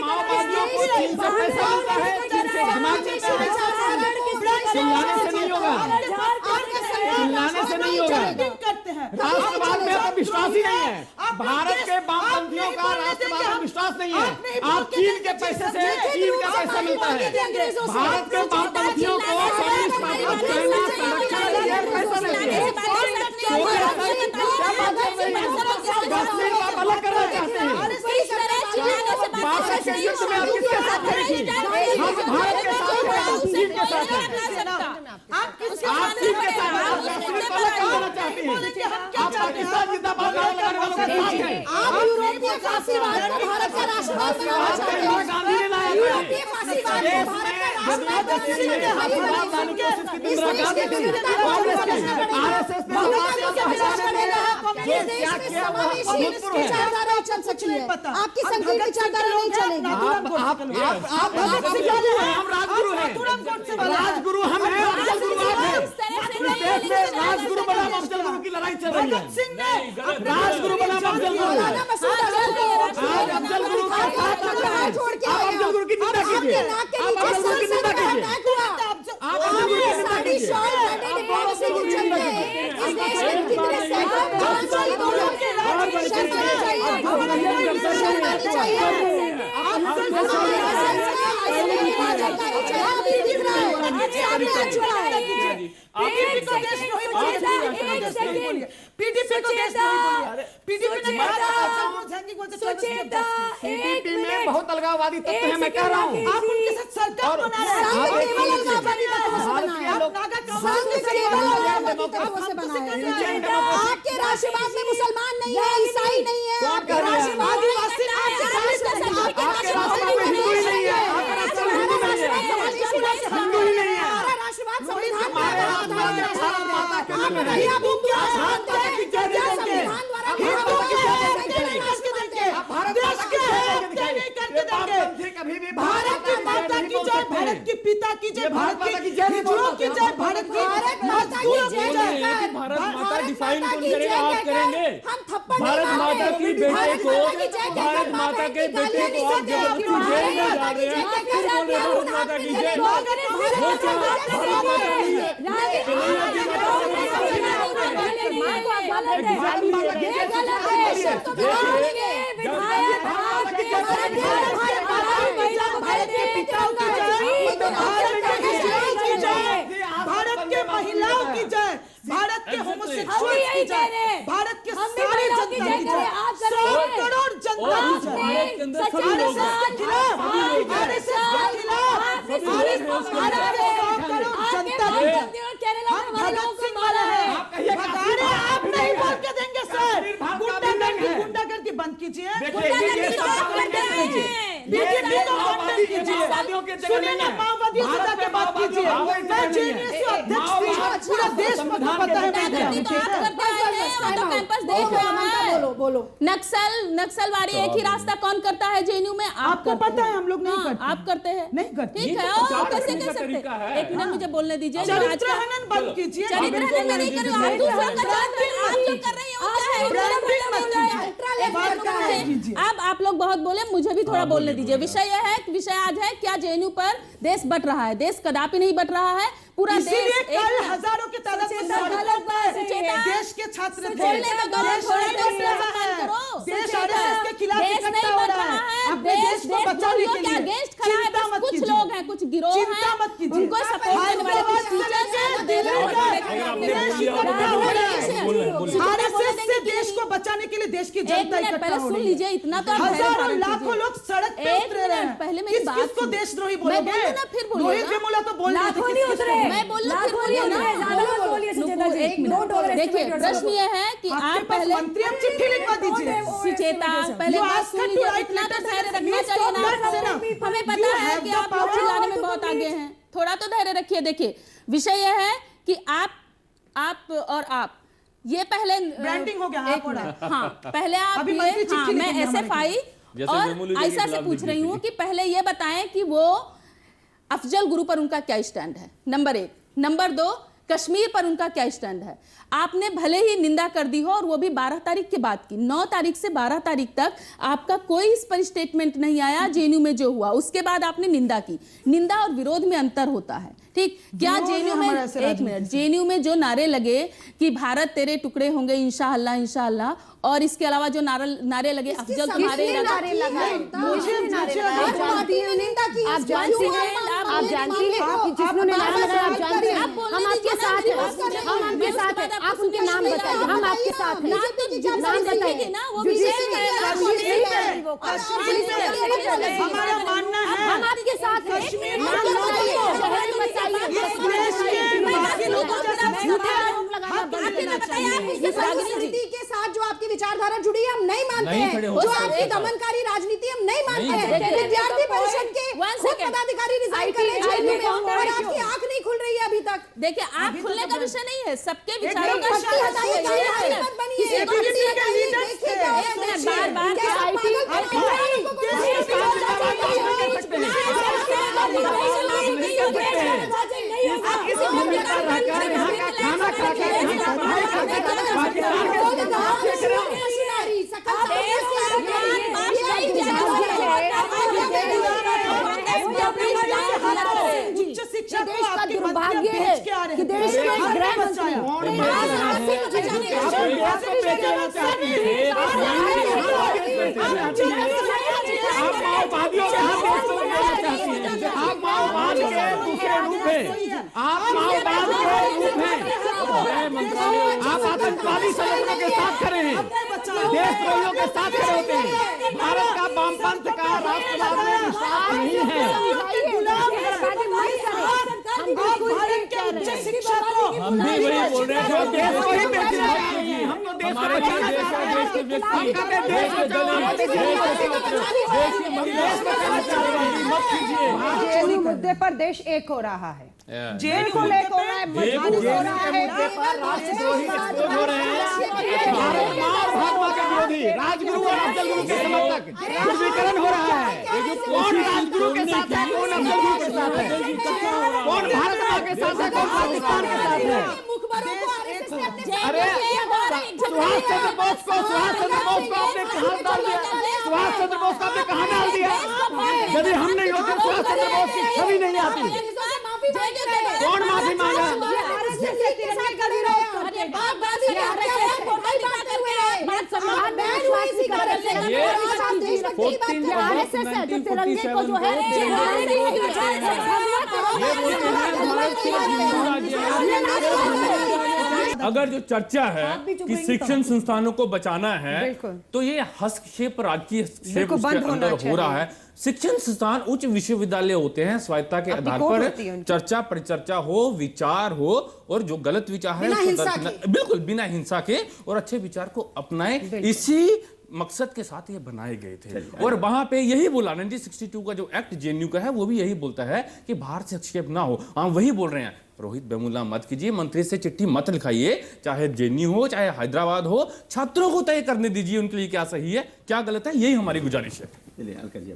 D: माओवादियों को चीन से पैसा मिलता है, चीन से दिमाग मिलता है, चिल्लाने से नहीं होगा, चिल्लाने से नहीं होगा। राष्ट्रवाद में आपका विश्वास ही नहीं है, भारत के वामपंथियों का राष्ट्रवाद में विश्वास नहीं है। आप चीन के पैसे से, चीन का पैसा मिलता है, भारत के वामपंथियों को कम्युनिस्ट पार्टी पैसा मिलता है। आप अलग करना चाहते हैं, भारत के युद्ध में आप किसके साथ खड़े थी? हम भारत के साथ हैं, आप चीन के साथ हैं, आप चीन के साथ अलग करना चाहते हैं, आप पाकिस्तान जिंदाबाद लगाने वालों के साथ हैं। आप यूरोपीय फासीवाद को भारत का राष्ट्रवाद बनाना चाहते हैं, गांधी ने लाया, यूरोपीय फासीवाद को भारत का राष्ट्रवाद बनाने की विचारधारा चल सकती है, आपकी संकीर्ण विचारधारा नहीं चलेगी। आप राजगुरु हैं, राजगुरु हम हैं, अफजल गुरु आप हैं। इस देश में राजगुरु बनाम अफजल गुरु की लड़ाई चल रही है, राजगुरु बनाम अफजल गुरु। आज अफजल गुरु का साथ आता है, आप अफजल गुरु की निंदा कीजिए, आप अफजल गुरु की निंदा कीजिए, आप अफजल गुरु की निंदा कीजिए, आप अफजल गुरु की निंदा पीडीपी में बहुत अलगाववादी तत्व है, मैं कह रहा हूँ। आप उनके साथ सरकार बना रहे हैं, आपके राष्ट्रवाद में मुसलमान नहीं है, ईसाई नहीं है, आपके राष्ट्रवाद में हिंदू ही नहीं है, हिंदू ही नहीं है, राष्ट्रवाद संविधान भारत की माता की जय, भारत के पिता की जय, भारत की जय, हिंदुओं की जय, भारत माता की जय।
A: भारत माता डिफाइन कौन करेगा? आप करेंगे? भारत माता की बेटे को, भारत माता के बेटे को आप जबरदस्ती जेल में डाल रहे हैं, फिर बोल रहे भारत माता की जय। वो क्या भारत माता नहीं है?
F: भारत के पिताओं की जय, जाए, भारत के सारे जनता की जाए, 100 करोड़ जनता की आप नहीं बोल के देंगे सर। गुंडागर्दी बंद कीजिए, सुनिए ना, माओवादी सजा के बात कीजिए। मैं जेएनयू अध्यक्ष थी, पूरा देश में पता है।
D: बोलो
C: नक्सलवादी एक ही रास्ता कौन करता है जेएनयू में?
F: आपको पता है, हम लोग नहीं करते।
C: आप करते हैं,
F: नहीं करते।
C: ठीक है, और कैसे कर सकते हैं? एक मिनट मुझे बोलने दीजिए।
F: चरित्र हनन बंद कीजिए।
C: चरित्र हनन मैं नहीं कर रही हूं, आप दूसरों का आप जो कर रही हो क्या है? अब आप लोग बहुत बोले, मुझे भी थोड़ा बोलने दीजिए। विषय यह है, विषय आज है क्या जेएनयू पर देश बट रहा है? देश कदापि नहीं बट रहा है, पूरा देश
F: कल हजारों की तादाद में देश के छात्र थे। देश आरएसएस के खिलाफ इकट्ठा हो रहा है, अपने देश को बचाने के लिए।
C: चिंता मत कीजिए, कुछ लोग हैं, कुछ गिरोह हैं,
F: चिंता मत कीजिए,
C: उनको सपोर्ट करने वाले कुछ टीचर्स हैं।
F: आरएसएस से देश को बचाने के लिए देश की जनता इकट्ठा हो रही है।
C: लीजिए, इतना तो
F: हजारों लाखों लोग सड़क पे उतरे रहे हैं।
C: पहले मेरी बात
F: किसको देशद्रोही बोलोगे?
C: फिर
F: रोहित वेमुला तो बोल रहे थे,
C: मैं बोल रहा देखिए, प्रश्न ये है कि आप पहले
F: मंत्री अब चिट्ठी लिखवा दीजिए।
C: सुचेता, पहले बात सुन लीजिए। इतना तो धैर्य रखना चाहिए ना। हमें पता है कि आप लोग चिल्लाने में बहुत आगे हैं, थोड़ा तो धैर्य रखिए। देखिए, विषय यह है कि आप और आप ये पहले
F: ब्रांडिंग हो गया।
C: हाँ, पहले आप ये, मैं एसएफआई और आयशा से पूछ रही हूँ कि पहले ये बताएं कि वो अफजल गुरु पर उनका क्या स्टैंड है, नंबर 1। नंबर 2, कश्मीर पर उनका क्या स्टैंड है? आपने भले ही निंदा कर दी हो, और वो भी 12 तारीख के बाद की। 9 तारीख से 12 तारीख तक आपका कोई इस पर स्टेटमेंट नहीं आया जेएनयू में जो हुआ। उसके बाद आपने निंदा की। निंदा और विरोध में अंतर होता है, ठीक? क्या जेएनयू में, एक मिनट, जेएनयू में जो नारे लगे कि भारत तेरे टुकड़े होंगे इंशाअल्लाह इंशाअल्लाह, और इसके अलावा जो नारे लगे अफजल तुम्हारे,
G: आप जानती हैं जिन्होंने नारा लगाया, आप जानती हैं, हम आपके साथ हैं, हम आपके साथ हैं। आप उनके नाम बताइए, हम आपके साथ हैं। नाम बताइए ना, वो
F: हमारा मानना है
G: हम आपके साथ हैं।
D: राजनीति के साथ जो आपकी विचारधारा जुड़ी है, हम नहीं मानते हैं। जो आपकी दमनकारी राजनीति हम नहीं मानते हैं। विद्यार्थी परिषद के खुद पदाधिकारी रिजाइन कर रहे हैं और आपकी आंख नहीं खुल रही है अभी तक।
C: देखिए, आंख खुलने का विषय नहीं है, सबके विचारों का
F: उच्च शिक्षा
G: का दुर्भाग्य है कि देश के गृह
J: आप आतंकवादी संगठनों के साथ खड़े हैं, देशद्रोहियों के साथ खड़े होते हैं। भारत का वामपंथ का राष्ट्रवाद में विश्वास नहीं है।
A: हम भी वही बोल रहे हैं, देश को ही बेच रहे हैं। हम तो देश को बचाना चाहते हैं, देश के व्यक्ति, देश के दलित, मत कीजिए।
G: जेएनयू मुद्दे पर देश एक हो रहा है, जेएनयू को लेकर हो रहा है, मजबूत हो रहा है,
A: राष्ट्रद्रोही एक्सपोज हो रहे हैं।
J: भाजपा के विरोधी राजगुरु और अफजल गुरु के समर्थक ध्रुवीकरण हो रहा है। कौन राजगुरु के साथ है, कौन अफजल गुरु के साथ है, कौन भारत मां के साथ है, कौन पाकिस्तान के साथ है? अरे सुभाष चंद्र बोस को आपने कहां डाल दिया? सुभाष चंद्र बोस को आपने कहां डाल दिया? यदि हम नहीं होते, सुभाष चंद्र बोस की छवि नहीं आती। कौन माफी मांगा?
G: तिरंगे को जो है
A: अगर जो चर्चा है
B: आप भी चुप
A: कि
B: रहेंगे
A: शिक्षण
B: तो।
A: संस्थानों को बचाना है,
G: बिल्कुल।
A: तो ये हस्तक्षेप, राजकीय हस्तक्षेप
G: बिल्कुल
A: उसके
G: बंद होना
A: अंदर हो
G: चाहिए।
A: रहा है। शिक्षण संस्थान उच्च विश्वविद्यालय होते हैं, स्वायत्ता के
G: अपनी
A: आधार
G: कोर्ट
A: पर
G: होती है उनकी।
A: चर्चा परिचर्चा हो, विचार हो, और जो गलत विचार है
D: बिना
A: उसको
D: हिंसा
A: दर्शना- बिल्कुल बिना हिंसा के, और अच्छे विचार को अपनाएं। इसी मकसद के साथ ये बनाए गए थे। और वहां पे यही बोला 1962 का जो एक्ट जेएनयू का है, वो भी यही बोलता है कि बाहर से हस्तक्षेप ना हो। हम वही बोल रहे हैं, रोहित वेमुला मत कीजिए, मंत्री से चिट्ठी मत लिखाइए, चाहे जेएनयू हो चाहे हैदराबाद हो, छात्रों को तय करने दीजिए उनके लिए क्या सही है क्या गलत है, यही हमारी गुजारिश है।
E: चलिए अलका जी,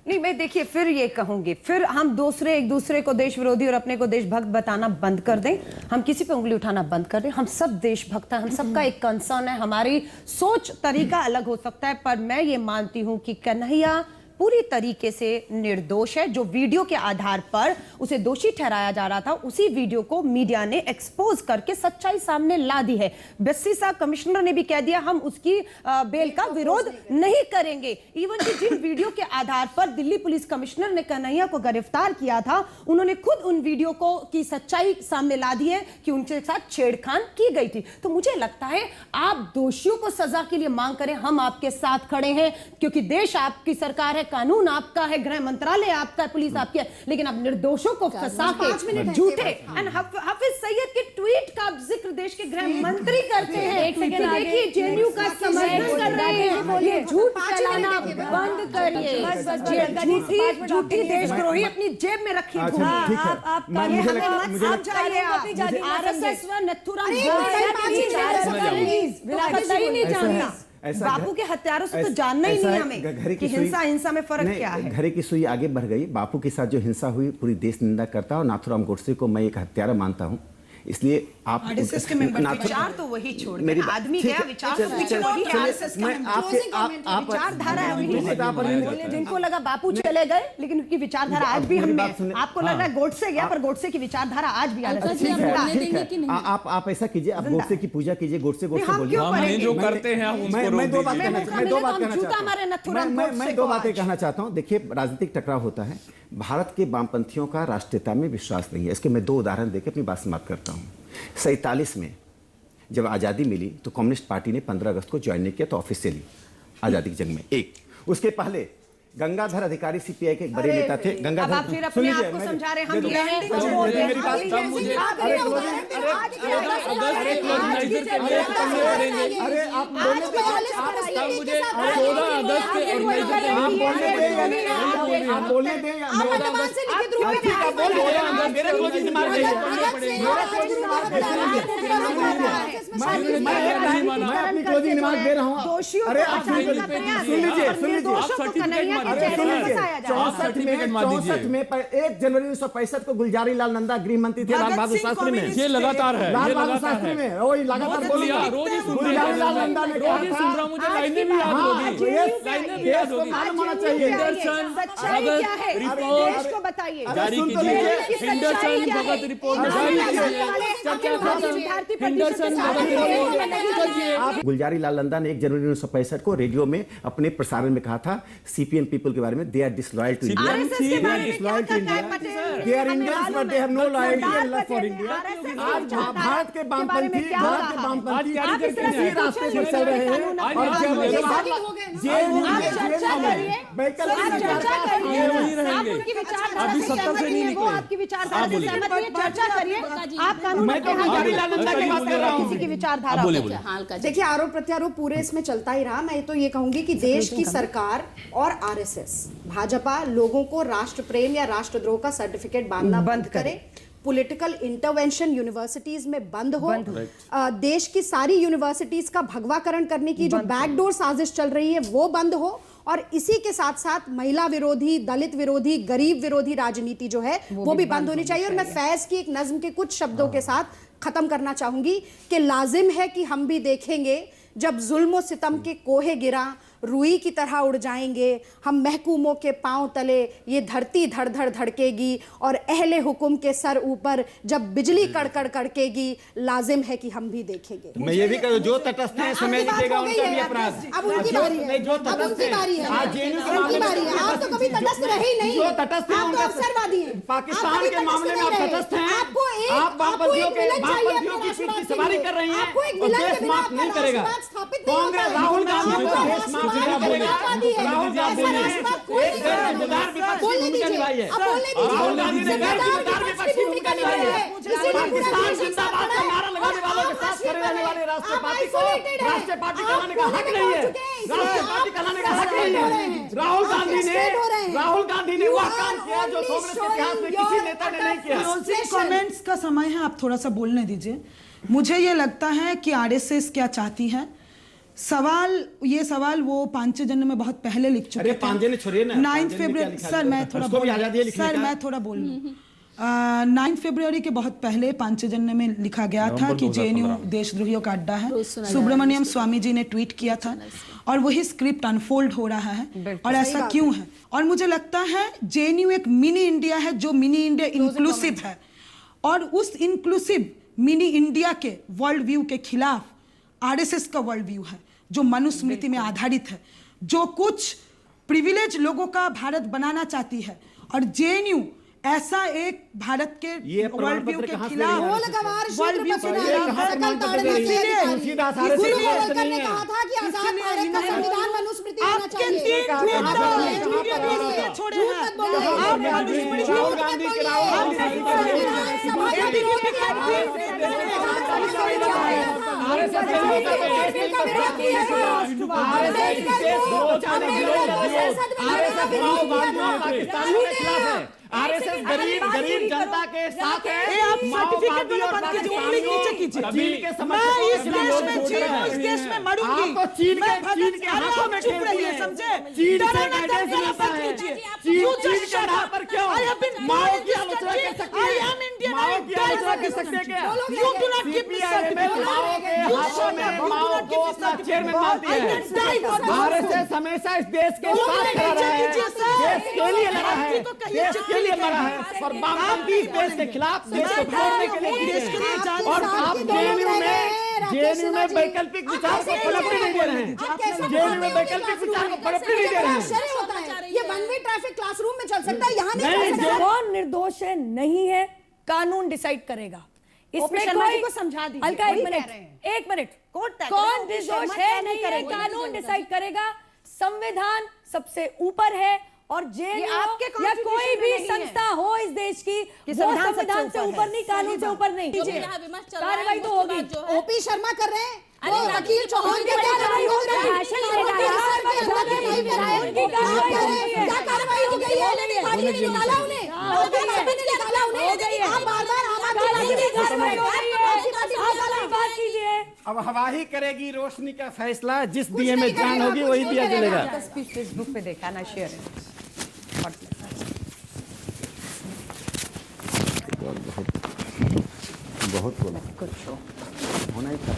G: नहीं, मैं देखिए फिर ये कहूंगी, फिर हम एक दूसरे को देश विरोधी और अपने को देशभक्त बताना बंद कर दें, हम किसी पे उंगली उठाना बंद कर दें। हम सब देशभक्त हैं, हम सबका एक कंसर्न है, हमारी सोच तरीका अलग हो सकता है, पर मैं ये मानती हूं कि कन्हैया पूरी तरीके से निर्दोष है। जो वीडियो के आधार पर उसे दोषी ठहराया जा रहा था, उसी वीडियो को मीडिया ने एक्सपोज करके सच्चाई सामने ला दी है। बस्सी साहब कमिश्नर ने भी कह दिया हम उसकी बेल का विरोध नहीं करेंगे। इवन कि जिन वीडियो के आधार पर दिल्ली पुलिस कमिश्नर ने कन्हैया को गिरफ्तार किया था, उन्होंने खुद उन वीडियो को की सच्चाई सामने ला दी है कि उनके साथ छेड़खान की गई थी। तो मुझे लगता है आप दोषियों को सजा के लिए मांग करें, हम आपके साथ खड़े हैं, क्योंकि देश आपकी सरकार है, कानून आपका है, गृह मंत्रालय आपका है, पुलिस आपकी है, लेकिन अब निर्दोषों को फंसा के झूठे एंड हाफिज सईद के ट्वीट का जिक्र देश के गृह मंत्री करते हैं। देखिए जेएनयू का समर्थन कर रहे हैं, ये झूठ फैलाना बंद करिए। झूठी देशद्रोही अपनी जेब में रखिए। आरएसएस व नथुराम बापू के हत्यारों से तो जानना ही नहीं हमें कि हिंसा में फर्क क्या है।
E: घरे की सुई आगे बढ़ गई। बापू के साथ जो हिंसा हुई पूरी देश निंदा करता है, और नाथुराम गोडसे को मैं एक हत्यारा मानता हूं। इसलिए आप
G: विचार तो वही छोड़ के आदमी गया, विचार जिनको लगा बापू चले गए, लेकिन उनकी विचारधारा आज भी हम में। आपको लग रहा है गोडसे गया, पर गोडसे की विचारधारा आज भी
E: आप ऐसा कीजिए, आप गोडसे की पूजा कीजिए, गोडसे
A: बोलिए जो करते हैं।
E: मैं दो बातें कहना चाहता हूं। देखिए, राजनीतिक टकराव होता है, भारत के वामपंथियों का राष्ट्रीयता में विश्वास नहीं है। इसके मैं दो उदाहरण देकर अपनी बात समाप्त करता हूं। 47 में जब आज़ादी मिली तो कम्युनिस्ट पार्टी ने 15 अगस्त को ज्वाइन नहीं किया, तो ऑफिशियली आज़ादी की जंग में एक। उसके पहले गंगाधर अधिकारी सीपीआई के एक बड़े नेता थे। गंगाधर,
G: फिर अपने आप को समझा रहे हम ये हैं
E: में 1 जनवरी 1965 को गुलजारी लाल नंदा गृह मंत्री थे लाल बहादुर शास्त्री में।
A: ये लगातार है,
E: लाल बहादुर शास्त्री में वही लगातार गुलजारी लाल नंदा ने कहा था,
A: मुझे लाइनें भी याद होगी,
E: मालूम होना चाहिए।
G: देश को बताइए,
A: जारी कीजिए, हिंडरसन भगत रिपोर्ट
E: गुलजारी लाल नंदा ने 1 जनवरी 1965 को रेडियो में अपने प्रसारण में कहा था सीपीएम पीपल के बारे में, they are disloyal to India, they are Indians but they have no loyalty and love for India. आज भारत के वामपंथी इसी रास्ते पर चल रहे हैं, और
A: अभी 70 से नहीं निकले।
G: आपकी विचारधारा से सहमत नहीं है, चर्चा करिए। आप कानून के किसी की विचारधारा।
D: देखिए, आरोप प्रत्यारोप पूरे इसमें चलता ही रहा। मैं तो ये कहूंगी कि देश की सरकार और आरएसएस, भाजपा लोगों को राष्ट्र प्रेम या राष्ट्रद्रोह का सर्टिफिकेट बांधना बंद करे। पॉलिटिकल इंटरवेंशन यूनिवर्सिटीज में बंद हो। देश की सारी यूनिवर्सिटीज का भगवाकरण करने की जो बैकडोर साजिश चल रही है वो बंद हो। और इसी के साथ साथ महिला विरोधी, दलित विरोधी, गरीब विरोधी राजनीति जो है वो भी बंद होनी चाहिए। और मैं फैज की एक नज्म के कुछ शब्दों के साथ खत्म करना चाहूंगी कि लाजिम है कि हम भी देखेंगे जब जुल्म सितम के कोहे गिरा, रुई की तरह उड़ जाएंगे, हम महकूमों के पांव तले ये धरती धड़ धड़ धड़केगी और अहले हुकुम के सर ऊपर जब बिजली कड़कड़ कड़केगी, लाजिम है कि हम भी देखेंगे।
P: मैं ये भी कहूँ जो तटस्थ है समय दीजिएगा उनका भी अपराध।
D: अब उनकी बारी है, अब उनकी बारी है, उनकी बारी है। आप तो कभी तटस्थ रहे ही नहीं,
P: जो तटस्थ है
D: आप तो
P: उनका
D: अवसरवादी हैं।
P: पाकिस्तान के मामले में आप तटस्थ हैं, आप वामपंथियों की पीठ की सवारी कर रही हैं और देश माफ नहीं करेगा। कांग्रेस राहुल गांधी को देश माफ नहीं करेगा। राहुल गांधी ने एक जिम्मेदार विपक्ष की भूमिका निभाई है, राहुल गांधी ने गैर जिम्मेदार विपक्ष की भूमिका निभाई है। पाकिस्तान जिंदाबाद का नारा लगाने वालों के साथ खड़े रहने वाले राष्ट्रीय पार्टी को राष्ट्रीय पार्टी कहलाने का हक नहीं है, राष्ट्रीय पार्टी कहलाने का हक नहीं है। राहुल गांधी ने वह काम किया जो कांग्रेस के इतिहास में किसी नेता ने नहीं किया।
F: कमेंट्स का समय है, आप थोड़ा सा बोलने दीजिए। मुझे ये लगता है कि आरएसएस क्या चाहती है, ये सवाल वो पांचजन्य में बहुत पहले लिख चुके थे। 9 फरवरी सर मैं थोड़ा बोल लूं। 9 फरवरी के बहुत पहले पांचजन्य में लिखा गया था कि जेएनयू देशद्रोहियों का अड्डा है। सुब्रमण्यम स्वामी जी ने ट्वीट किया था और वही स्क्रिप्ट अनफोल्ड हो रहा है। और ऐसा क्यों है? और मुझे लगता है जेएनयू एक मिनी इंडिया है जो मिनी इंडिया इंक्लूसिव है, और उस इंक्लूसिव मिनी इंडिया के वर्ल्ड व्यू के खिलाफ आरएसएस का वर्ल्ड व्यू है जो मनुस्मृति में आधारित है, जो कुछ प्रिविलेज लोगों का भारत बनाना चाहती है। और जेएनयू ऐसा एक भारत के वर्ल्ड व्यू के खिलाफ वर्ल्ड व्यू के
P: आरएसएस गरीब जनता के साथ है। आप माओवादी और चीन के इस देश में मरूंगी। आप तो चीन के हाथों में खेल रही है, समझे? चीन से गाइडेंस लेता है। चीन के नाम पर क्यों माओ की आलोचना कर सकते हैं? माओ की आलोचना कर सकते हैं क्या? सीपीआई में माओ के हाथों में माओ को अपना चेयरमैन मानती है। आरएसएस हमेशा इस देश के साथ खड़ा रहा है, देश के लिए लड़ा है, देश के लिए लड़ा है और वामपंथी इस देश के खिलाफ देश को तोड़ने के लिए। और आप जेएनयू में वैकल्पिक विचार को पनपने नहीं दे रहे हैं। जेएनयू में वैकल्पिक विचार को पनपने नहीं दे रहे हैं।
D: ये वन वे ट्रैफिक क्लासरूम में चल सकता है, यहाँ नहीं।
B: कौन निर्दोष है नहीं है कानून डिसाइड करेगा। इसमें कोई को समझा दीजिए। अलका एक मिनट कौन निर्दोष है नहीं है कानून डिसाइड करेगा। संविधान सबसे ऊपर है और जेएनयू या कोई भी संस्था हो इस देश की वो संविधान से ऊपर नहीं, कानून से ऊपर नहीं। कार्रवाई तो होगी।
D: ओपी शर्मा कर रहे हैं, वो वकील चौहान के क्या कार्रवाई हो गई है? क्या कार्रवाई हो गई है? पार्टी ने निकाला उन्हें, पार्टी ने निकाला उन्हें। आप बार-बार
B: बात कीजिए।
P: अब हवा ही करेगी रोशनी का फैसला, जिस दिए में जान होगी वही दिया जलेगा।
G: फेसबुक पे देखा ना, शेयर
E: बहुत बोला, कुछ होना ही था।